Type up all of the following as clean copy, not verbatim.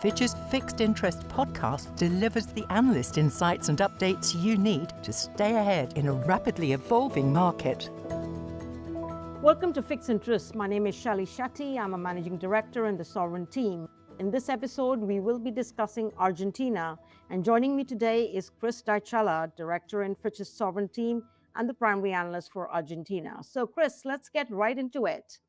Fitch's Fixed Interest podcast delivers the analyst insights and updates you need to stay ahead in a rapidly evolving market. Welcome to Fixed Interest. My name is Shetty. I'm a managing director in the Sovereign team. In this episode, we will be discussing Argentina. And joining me today is Dychala, director in Fitch's Sovereign team and the primary analyst for Argentina. So Chris, let's get right into it.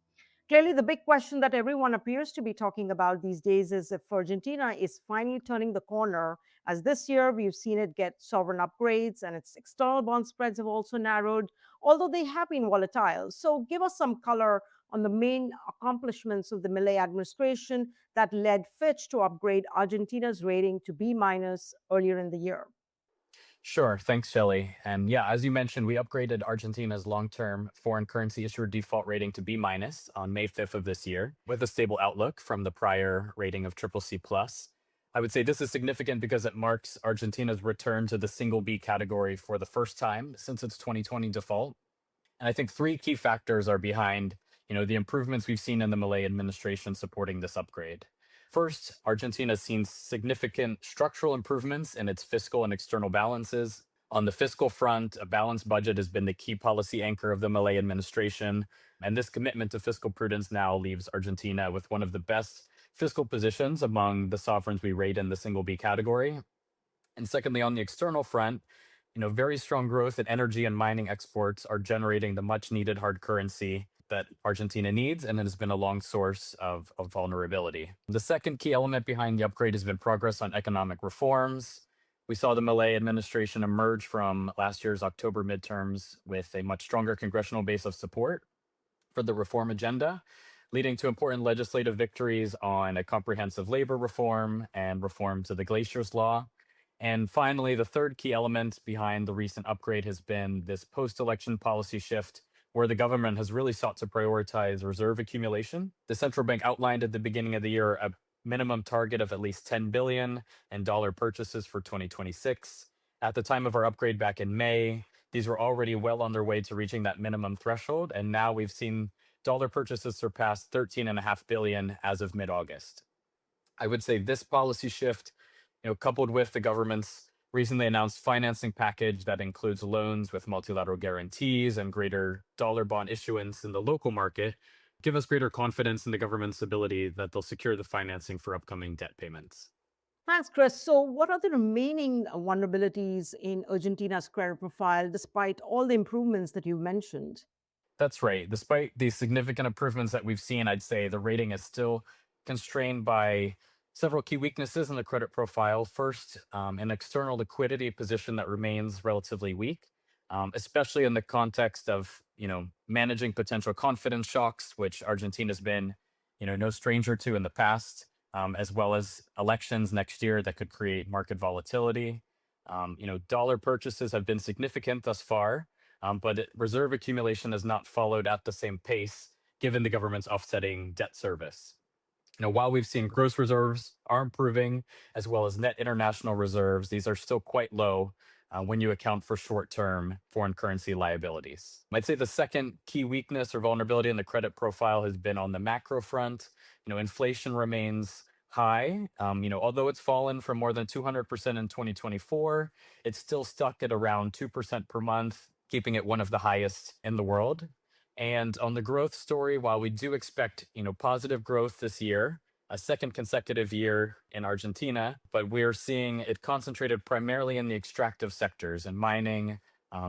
Clearly, the big question that everyone appears to be talking about these days is if Argentina is finally turning the corner, as this year we've seen it get sovereign upgrades and its external bond spreads have also narrowed, although they have been volatile. So give us some color on the main accomplishments of the Milei administration that led Fitch to upgrade Argentina's rating to B- earlier in the year. Sure. Thanks, Shelly. And yeah, as you mentioned, we upgraded Argentina's long-term foreign currency issuer default rating to B- on May 5th of this year, with a stable outlook from the prior rating of CCC+. I would say this is significant because it marks Argentina's return to the single B category for the first time since its 2020 default. And I think three key factors are behind, the improvements we've seen in the Milei administration supporting this upgrade. First, Argentina has seen significant structural improvements in its fiscal and external balances. On the fiscal front, a balanced budget has been the key policy anchor of the Milei administration, and this commitment to fiscal prudence now leaves Argentina with one of the best fiscal positions among the sovereigns we rate in the single B category. And secondly, on the external front, very strong growth in energy and mining exports are generating the much needed hard currency that Argentina needs, and it has been a long source of vulnerability. The second key element behind the upgrade has been progress on economic reforms. We saw the Milei administration emerge from last year's October midterms with a much stronger congressional base of support for the reform agenda, leading to important legislative victories on a comprehensive labor reform and reform to the glaciers law. And finally, the third key element behind the recent upgrade has been this post-election policy shift where the government has really sought to prioritize reserve accumulation. The central bank outlined at the beginning of the year a minimum target of at least $10 billion in dollar purchases for 2026. At the time of our upgrade back in May, these were already well on their way to reaching that minimum threshold, and now we've seen dollar purchases surpass $13.5 billion as of mid-August. I would say this policy shift, coupled with the government's recently announced financing package that includes loans with multilateral guarantees and greater dollar bond issuance in the local market, give us greater confidence in the government's ability that they'll secure the financing for upcoming debt payments. Thanks, Chris. So what are the remaining vulnerabilities in Argentina's credit profile, despite all the improvements that you mentioned? That's right. Despite the significant improvements that we've seen, I'd say the rating is still constrained by several key weaknesses in the credit profile. First, an external liquidity position that remains relatively weak, especially in the context of managing potential confidence shocks, which Argentina's been no stranger to in the past, as well as elections next year that could create market volatility. Dollar purchases have been significant thus far, but reserve accumulation has not followed at the same pace given the government's offsetting debt service. While we've seen gross reserves are improving, as well as net international reserves, these are still quite low when you account for short-term foreign currency liabilities. I'd say the second key weakness or vulnerability in the credit profile has been on the macro front. Inflation remains high. Although it's fallen from more than 200% in 2024, it's still stuck at around 2% per month, keeping it one of the highest in the world. And on the growth story, while we do expect, positive growth this year, a second consecutive year in Argentina, but we're seeing it concentrated primarily in the extractive sectors in mining,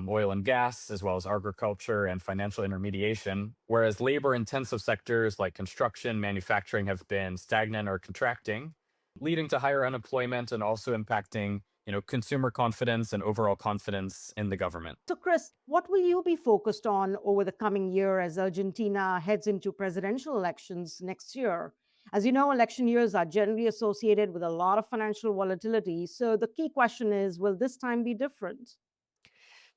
oil and gas, as well as agriculture and financial intermediation, whereas labor-intensive sectors like construction, manufacturing have been stagnant or contracting, leading to higher unemployment and also impacting consumer confidence and overall confidence in the government. So, Chris, what will you be focused on over the coming year as Argentina heads into presidential elections next year? As you know, election years are generally associated with a lot of financial volatility. So the key question is, will this time be different?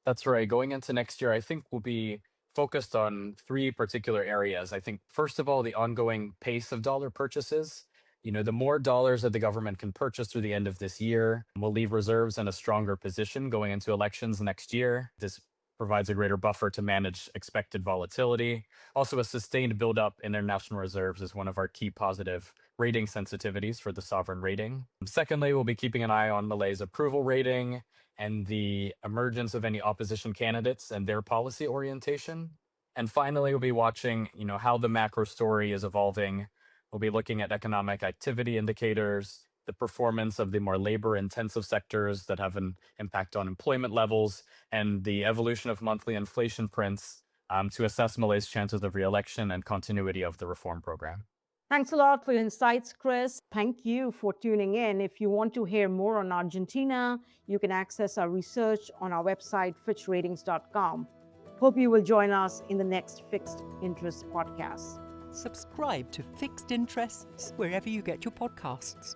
That's right. Going into next year, I think we'll be focused on three particular areas. I think, first of all, the ongoing pace of dollar purchases. The more dollars that the government can purchase through the end of this year will leave reserves in a stronger position going into elections next year. This provides a greater buffer to manage expected volatility. Also, a sustained buildup in international reserves is one of our key positive rating sensitivities for the sovereign rating. Secondly, we'll be keeping an eye on Milei's approval rating and the emergence of any opposition candidates and their policy orientation. And finally, we'll be watching, how the macro story is evolving. We'll be looking at economic activity indicators, the performance of the more labor-intensive sectors that have an impact on employment levels, and the evolution of monthly inflation prints to assess Milei's chances of re-election and continuity of the reform program. Thanks a lot for your insights, Chris. Thank you for tuning in. If you want to hear more on Argentina, you can access our research on our website, fitchratings.com. Hope you will join us in the next Fixed Interest podcast. Subscribe to Fixed Interests wherever you get your podcasts.